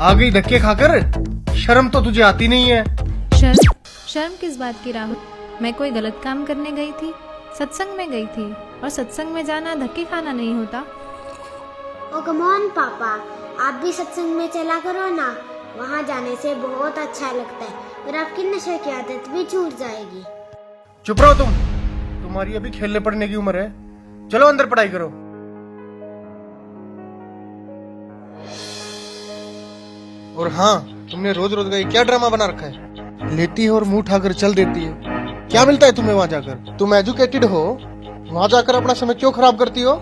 आ गई धक्के खाकर। शर्म तो तुझे आती नहीं है। शर्म? शर्म किस बात की राहुल? मैं कोई गलत काम करने गई थी? सत्संग में गई थी, और सत्संग में जाना धक्के खाना नहीं होता। ओ कम ऑन पापा, आप भी सत्संग में चला करो ना। वहाँ जाने से बहुत अच्छा लगता है और आपकी नशे की आदत भी छूट जाएगी। चुप रहो तुम। तुम्हारी अभी खेलने पड़ने की उम्र है। चलो अंदर पढ़ाई करो। और हाँ, तुमने रोज रोज का ये क्या ड्रामा बना रखा है? लेटी है और मुंह उठाकर चल देती है। क्या मिलता है तुम्हें वहाँ जाकर? तुम एजुकेटेड हो, वहाँ जाकर अपना समय क्यों खराब करती हो?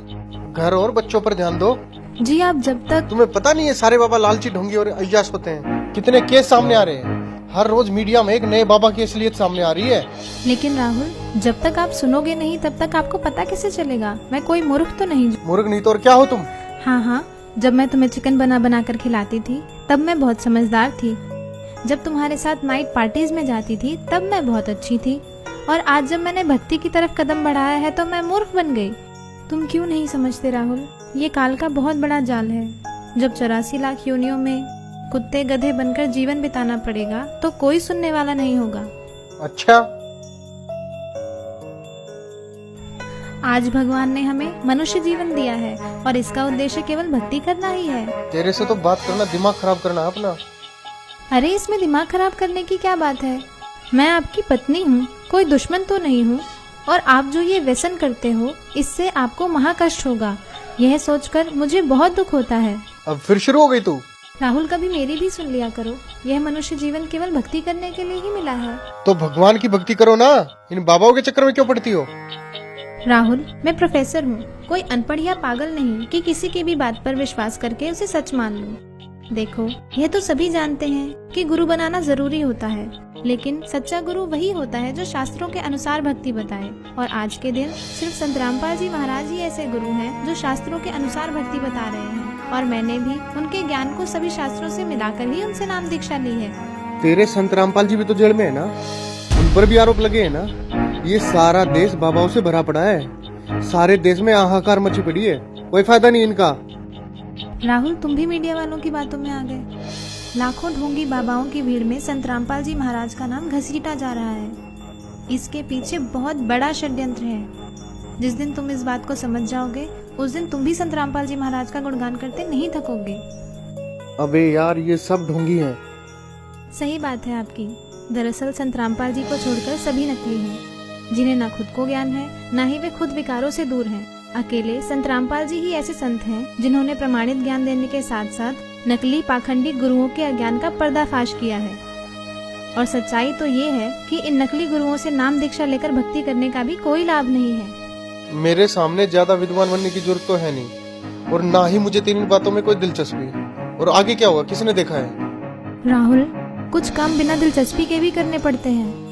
घर और बच्चों पर ध्यान दो। जी आप जब तक तुम्हें पता नहीं है सारे बाबा लालची ढोंगी और अय्याश होते हैं। कितने केस सामने आ रहे हैं। हर रोज मीडिया में एक नए बाबा की असलियत सामने आ रही है। लेकिन राहुल, जब तक आप सुनोगे नहीं तब तक आपको पता कैसे चलेगा? मैं कोई मूर्ख तो नहीं। मूर्ख नहीं तो और क्या हो तुम? हाँ, जब मैं तुम्हें चिकन बना कर खिलाती थी तब मैं बहुत समझदार थी। जब तुम्हारे साथ नाइट पार्टीज में जाती थी तब मैं बहुत अच्छी थी। और आज जब मैंने भक्ति की तरफ कदम बढ़ाया है तो मैं मूर्ख बन गई। तुम क्यों नहीं समझते राहुल? ये काल का बहुत बड़ा जाल है। जब 84 लाख योनियों में कुत्ते गधे बनकर जीवन बिताना पड़ेगा तो कोई सुनने वाला नहीं होगा। अच्छा, आज भगवान ने हमें मनुष्य जीवन दिया है और इसका उद्देश्य केवल भक्ति करना ही है। तेरे से तो बात करना दिमाग खराब करना है अपना। अरे इसमें दिमाग खराब करने की क्या बात है? मैं आपकी पत्नी हूँ, कोई दुश्मन तो नहीं हूँ। और आप जो ये व्यसन करते हो इससे आपको महाकष्ट होगा, यह सोचकर मुझे बहुत दुख होता है। अब फिर शुरू हो गई तू। राहुल, कभी मेरी भी सुन लिया करो। यह मनुष्य जीवन केवल भक्ति करने के लिए ही मिला है। तो भगवान की भक्ति करो ना, इन बाबाओं के चक्कर में क्यों पड़ती हो? राहुल, मैं प्रोफेसर हूँ, कोई अनपढ़ या पागल नहीं कि किसी की भी बात पर विश्वास करके उसे सच मान लूं। देखो, यह तो सभी जानते हैं कि गुरु बनाना जरूरी होता है, लेकिन सच्चा गुरु वही होता है जो शास्त्रों के अनुसार भक्ति बताए। और आज के दिन सिर्फ संत रामपाल जी महाराज ही ऐसे गुरु हैं जो शास्त्रों के अनुसार भक्ति बता रहे हैं। और मैंने भी उनके ज्ञान को सभी शास्त्रों से मिलाकर ही उनसे नाम दीक्षा ली है। तेरे संत रामपाल जी भी तो जेल में है ना, उन पर भी आरोप लगे है ना। ये सारा देश बाबाओं से भरा पड़ा है। सारे देश में हाहाकार मची पड़ी है, कोई फायदा नहीं इनका। राहुल, तुम भी मीडिया वालों की बातों में आ गए। लाखों ढोंगी बाबाओं की भीड़ में संत रामपाल जी महाराज का नाम घसीटा जा रहा है। इसके पीछे बहुत बड़ा षड्यंत्र है। जिस दिन तुम इस बात को समझ जाओगे उस दिन तुम भी संत रामपाल जी महाराज का गुणगान करते नहीं थकोगे। अबे यार, ये सब ढोंगी हैं। सही बात है आपकी। दरअसल संत रामपाल जी को छोड़कर सभी नकली हैं, जिन्हें न खुद को ज्ञान है न ही वे खुद विकारों से दूर हैं। अकेले संत रामपाल जी ही ऐसे संत हैं जिन्होंने प्रमाणित ज्ञान देने के साथ साथ नकली पाखंडी गुरुओं के अज्ञान का पर्दाफाश किया है। और सच्चाई तो ये है कि इन नकली गुरुओं से नाम दीक्षा लेकर भक्ति करने का भी कोई लाभ नहीं है। मेरे सामने ज्यादा विद्वान बनने की जरूरत तो है नहीं, और ना ही मुझे तेरी बातों में कोई दिलचस्पी है। और आगे क्या होगा किसने देखा है? राहुल, कुछ काम बिना दिलचस्पी के भी करने पड़ते हैं।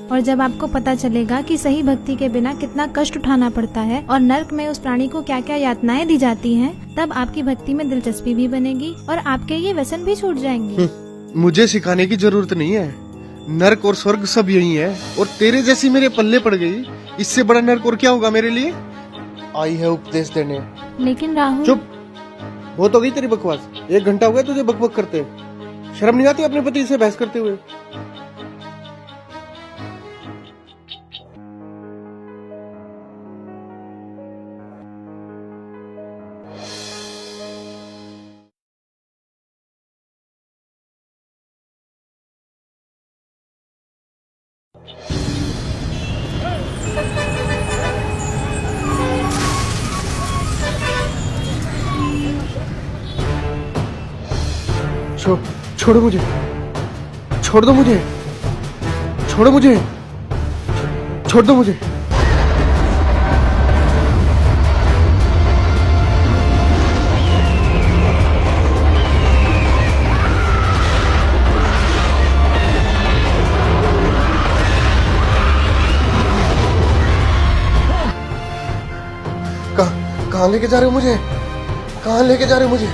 और जब आपको पता चलेगा कि सही भक्ति के बिना कितना कष्ट उठाना पड़ता है और नर्क में उस प्राणी को क्या क्या यातनाएं दी जाती हैं, तब आपकी भक्ति में दिलचस्पी भी बनेगी और आपके ये व्यसन भी छूट जाएंगे। मुझे सिखाने की जरूरत नहीं है। नर्क और स्वर्ग सब यही है, और तेरे जैसी मेरे पल्ले पड़ गई, इससे बड़ा नर्क और क्या होगा मेरे लिए? आई है उपदेश देने। लेकिन राहुल, चुप, बहुत हो गई तेरी बकवास। 1 घंटा हो गया तुझे बकबक करते। शर्म नहीं आती अपने पति से बहस करते हुए? छोड़ो मुझे, छोड़ दो मुझे, छोड़ो मुझे, छोड़ दो मुझे। कहाँ लेके जा रहे हो मुझे? कहाँ लेके जा रहे हो मुझे?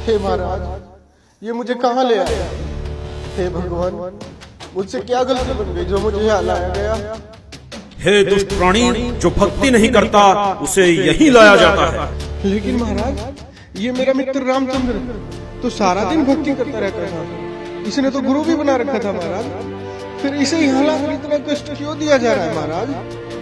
हे महाराज, ये मुझे कहाँ ले आया? हे भगवान, मुझसे क्या गलती बन गई जो मुझे यहाँ लाया गया? हे दुष्ट प्राणी, जो भक्ति नहीं करता उसे यही लाया जाता है। लेकिन महाराज, ये मेरा मित्र रामचंद्र तो सारा दिन भक्ति करता रहता था, इसने तो गुरु भी बना रखा था महाराज, फिर इसे यहाँ लाकर इतना कष्ट क्यों दिया जा रहा है महाराज?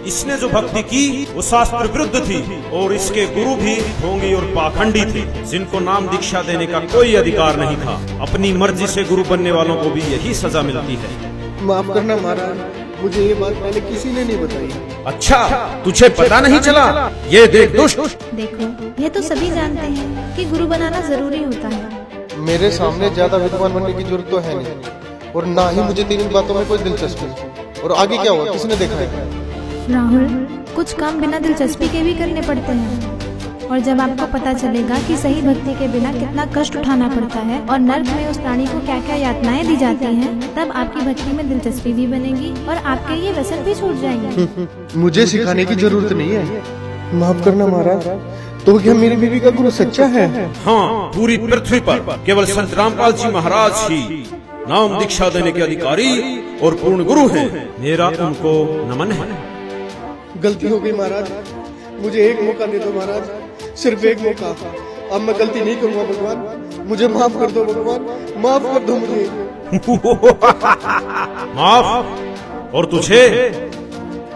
इसने जो भक्ति की वो शास्त्र विरुद्ध थी और इसके गुरु भी ढोंगी और पाखंडी थे, जिनको नाम दीक्षा देने का कोई अधिकार नहीं था। अपनी मर्जी से गुरु बनने वालों को भी यही सजा मिलती है। माफ करना महाराज, मुझे ये बात पहले किसी ने नहीं बताई। अच्छा, तुझे पता नहीं चला? ये देख दुष्ट। देखो, ये तो सभी जानते हैं कि गुरु बनाना जरूरी होता है। मेरे सामने ज्यादा विद्वान बनने की जरूरत तो है नहीं, और ना ही मुझे तेरी बातों में कोई दिलचस्पी। और आगे क्या हुआ, किसने देखा है? राहुल, कुछ काम बिना दिलचस्पी के भी करने पड़ते हैं, और जब आपको पता चलेगा कि सही भक्ति के बिना कितना कष्ट उठाना पड़ता है और नर्क में उस प्राणी को क्या क्या यातनाएं दी जाती हैं, तब आपकी भक्ति में दिलचस्पी भी बनेगी और आपके ये व्यसन भी छूट जाएंगे। मुझे सिखाने की जरूरत नहीं है। माफ करना महाराज, तो क्या मेरी बीवी का गुरु सच्चा है? हाँ, पूरी पृथ्वी पर केवल संत रामपाल जी महाराज ही नाम दीक्षा देने के अधिकारी और पूर्ण गुरु हैं। मेरा उनको नमन है। गलती हो गई महाराज, मुझे एक मौका दे दो महाराज, सिर्फ एक मौका। अब मैं गलती नहीं करूंगा भगवान, मुझे माफ कर दो भगवान, माफ कर दो मुझे। माफ? और तुझे?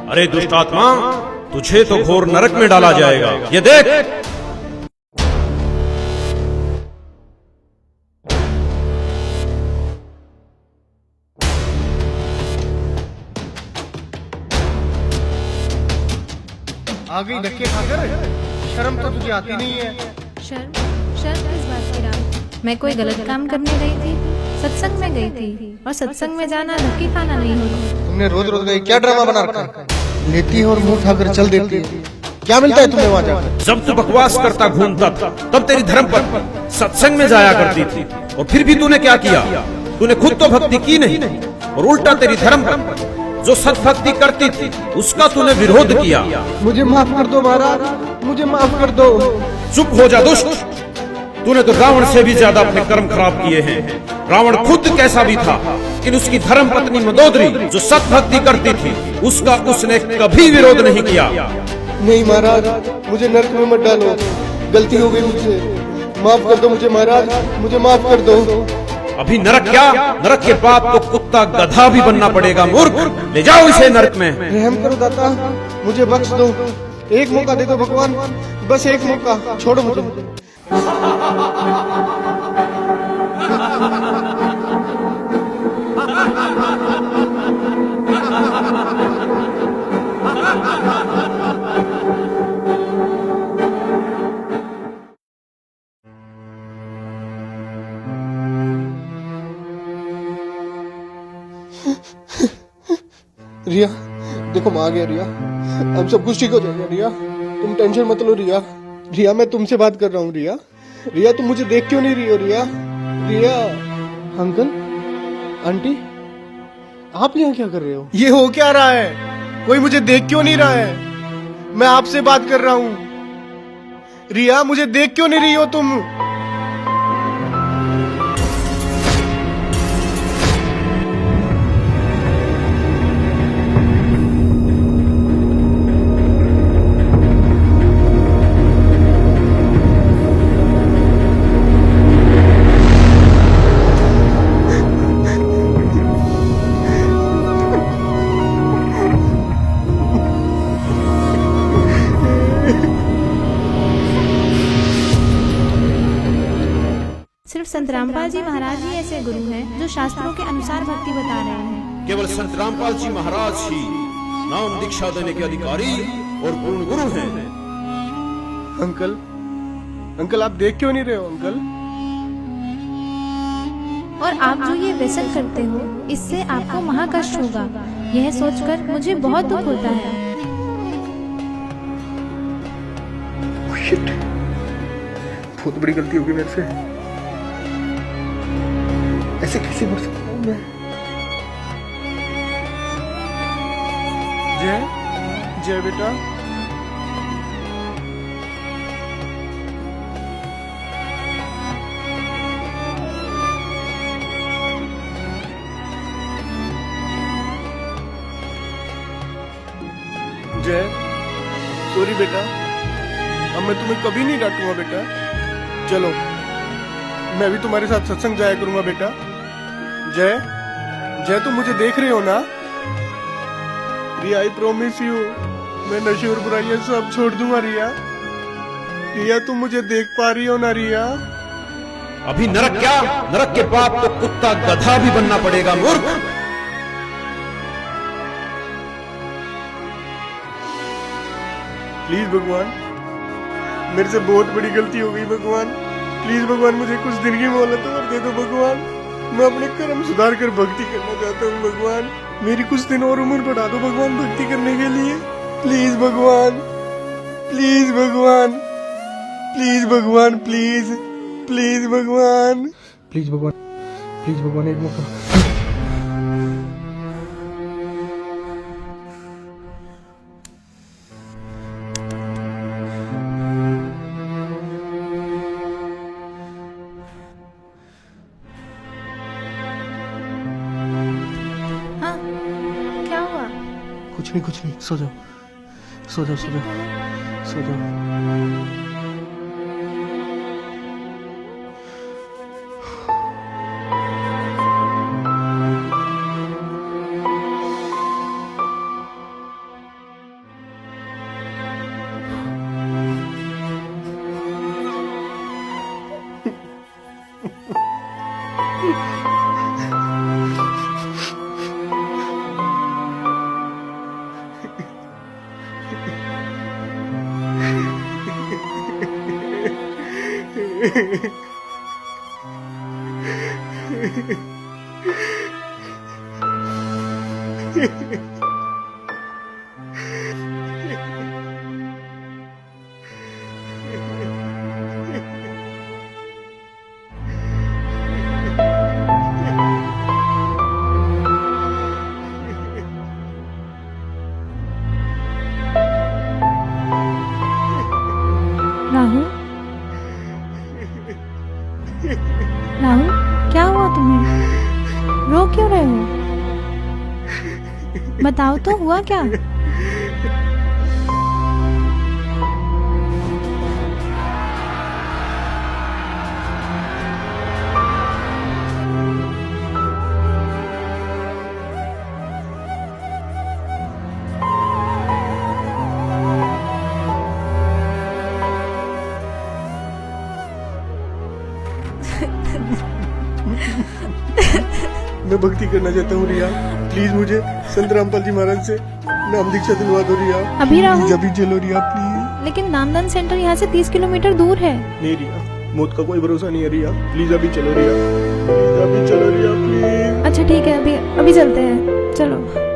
अरे दुष्ट आत्मा, तुझे तो घोर नरक में डाला जाएगा। ये देख। आ गई धक्के खाकर, शर्म तो तुझे आती नहीं है। शर्म? शर्म किस बात की राम? मैं कोई गलत काम करने गई थी? सत्संग में गई थी, और सत्संग में जाना धक्के खाना नहीं होता। तुमने रोज रोज का ये क्या ड्रामा बना रखा है? लेती है और मुंह उठाकर चल देती है, क्या मिलता है तुम्हें वहाँ जाकर? जब तू बकवास करता घूमता था, तब तेरी धर्म पर सत्संग में जाया करती थी, और फिर भी तूने क्या किया? तूने खुद तो भक्ति की नहीं, और उल्टा तेरी धर्म पर जो सत्भक्ति करती थी उसका तूने विरोध किया। मुझे माफ कर दो महाराज, मुझे माफ कर दो। चुप हो जा दुष्ट, तूने तो रावण से भी ज्यादा अपने कर्म खराब किए हैं। रावण खुद कैसा भी था, लेकिन उसकी धर्म पत्नी मंदोदरी जो सत्भक्ति करती थी उसका उसने कभी विरोध नहीं किया। नहीं महाराज, मुझे नरक में मत डालो, गलती हो गई मुझसे, माफ कर दो मुझे महाराज, मुझे माफ कर दो। अभी नरक क्या, नरक के बाद तो कुत्ता गधा भी बनना पड़ेगा। मूर्ख, ले जाओ इसे नरक में। रहम करो दाता, मुझे बख्श दो, एक मौका दे दो भगवान, बस एक मौका, छोड़ो मुझे। रिया, देखो मैं आ गया रिया, अब सब कुछ ठीक हो जाएगा रिया, तुम टेंशन मत लो रिया। रिया, मैं तुमसे बात कर रहा हूँ रिया। रिया, तुम मुझे देख क्यों नहीं रही हो रिया? रिया, अंकल, आंटी, आप यहाँ क्या कर रहे हो? ये हो क्या रहा है? कोई मुझे देख क्यों नहीं रहा है? मैं आपसे बात कर रहा हूँ। रिया, मुझे देख क्यों नहीं रही हो तुम? सिर्फ संत रामपाल जी महाराज ही ऐसे गुरु हैं जो शास्त्रों के अनुसार भक्ति बता रहे हैं। केवल संत रामपाल जी महाराज ही नाम दीक्षा देने के अधिकारी और पूर्ण गुरु हैं। अंकल, अंकल, आप देख क्यों नहीं रहे हो अंकल? और आप जो ये व्यसन करते हो, इससे आपको महाकष्ट होगा। यह सोचकर मुझे बहुत दुख होता है। शिट, बहुत बड़ी गलती हो गई मेरे से। ऐसे कैसे कर सकता हूँ मैं? जय, जय बेटा। जय, सॉरी बेटा, अब मैं तुम्हें कभी नहीं डांटूंगा बेटा। चलो मैं भी तुम्हारे साथ सत्संग जाया करूंगा बेटा। जय, जय तुम मुझे देख रहे हो ना? रिया, आई प्रॉमिस यू, मैं नशे और बुराइयां सब छोड़ दूंगा रिया। रिया तुम मुझे देख पा रही हो ना रिया? अभी नरक क्या, नरक के बाद तो कुत्ता गधा भी बनना पड़ेगा मूर्ख। प्लीज भगवान, मेरे से बहुत बड़ी गलती हो गई भगवान। प्लीज भगवान मुझे कुछ दिन की मोहलत और दे दो भगवान। मैं अपने कर्म सुधार कर भक्ति करना चाहता हूँ भगवान। मेरी कुछ दिन और उम्र बढ़ा दो भगवान भक्ति करने के लिए। प्लीज भगवान, प्लीज भगवान, प्लीज भगवान, प्लीज प्लीज भगवान, प्लीज भगवान, प्लीज भगवान एक मौका। हाँ, क्या हुआ? कुछ नहीं, सो जाओ, सो जाओ, सो जाओ, सो जाओ। राहुल, राहुल, क्या हुआ तुम्हें? रो क्यों रहे हो? बताओ तो हुआ क्या? मैं भक्ति करना चाहता हूँ रिया। प्लीज मुझे संत रामपाल जी महाराज से नाम दीक्षा दिलवा दो रिया। अभी राहुल, अभी चलो रिया प्लीज। लेकिन नामदान सेंटर यहाँ से 30 किलोमीटर दूर है। नहीं रिया, मौत का कोई भरोसा नहीं है रिया। प्लीज अभी चलो रिया, प्लीज अभी चलो रिया प्लीज। अच्छा ठीक है, अभी चलते हैं, चलो।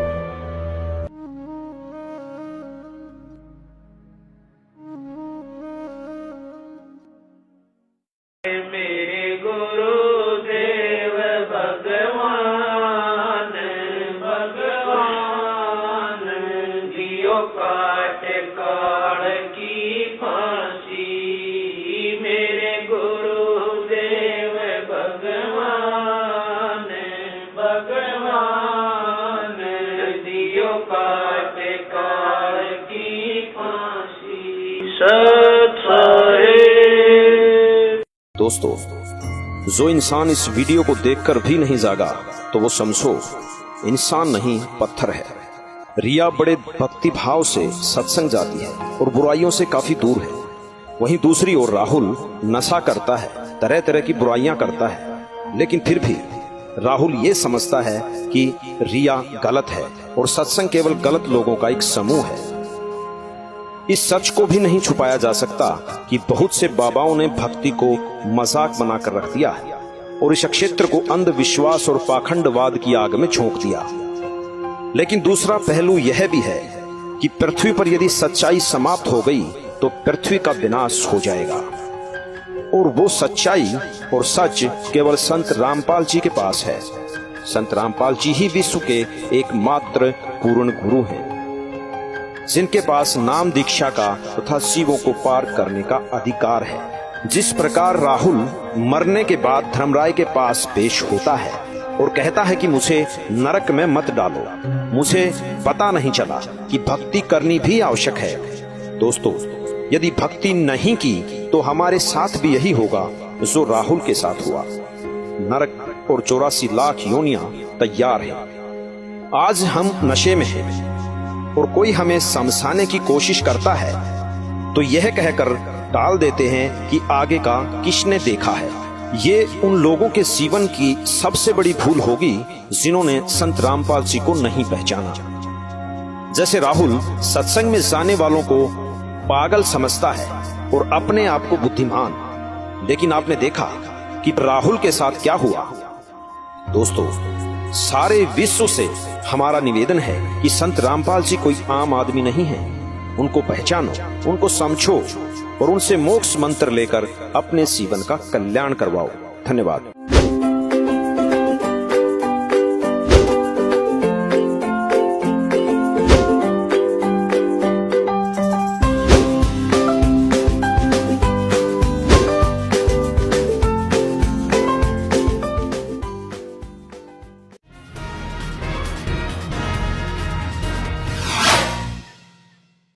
दोस्तों, जो इंसान इस वीडियो को देखकर भी नहीं जागा तो वो समझो इंसान नहीं पत्थर है। रिया बड़े भक्ति भाव से सत्संग जाती है और बुराइयों से काफी दूर है। वहीं दूसरी ओर राहुल नशा करता है, तरह तरह की बुराइयां करता है, लेकिन फिर भी राहुल ये समझता है कि रिया गलत है और सत्संग केवल गलत लोगों का एक समूह है। इस सच को भी नहीं छुपाया जा सकता कि बहुत से बाबाओं ने भक्ति को मजाक बनाकर रख दिया है और इस क्षेत्र को अंधविश्वास और पाखंडवाद की आग में झोंक दिया। लेकिन दूसरा पहलू यह भी है कि पृथ्वी पर यदि सच्चाई समाप्त हो गई तो पृथ्वी का विनाश हो जाएगा, और वो सच्चाई और सच केवल संत रामपाल जी के पास है। संत रामपाल जी ही विश्व के एकमात्र पूर्ण गुरु हैं, जिनके पास नाम दीक्षा का तथा शिवों को पार करने का अधिकार है। जिस प्रकार राहुल मरने के बाद धर्मराय के पास पेश होता है, और कहता है कि मुझे नरक में मत डालो, मुझे पता नहीं चला कि भक्ति करनी भी आवश्यक है। दोस्तों, यदि भक्ति नहीं की तो हमारे साथ भी यही होगा जो राहुल के साथ हुआ। नरक और 84 लाख योनियां तैयार है। आज हम नशे में हैं और कोई हमें समझाने की कोशिश करता है तो यह कहकर टाल देते हैं कि आगे का किसने देखा है। ये उन लोगों के जीवन की सबसे बड़ी भूल होगी जिन्होंने संत रामपाल जी को नहीं पहचाना। जैसे राहुल सत्संग में जाने वालों को पागल समझता है और अपने आप को बुद्धिमान, लेकिन आपने देखा कि राहुल के साथ क्या हुआ। दोस्तों, सारे विश्व से हमारा निवेदन है कि संत रामपाल जी कोई आम आदमी नहीं है। उनको पहचानो, उनको समझो और उनसे मोक्ष मंत्र लेकर अपने जीवन का कल्याण करवाओ। धन्यवाद।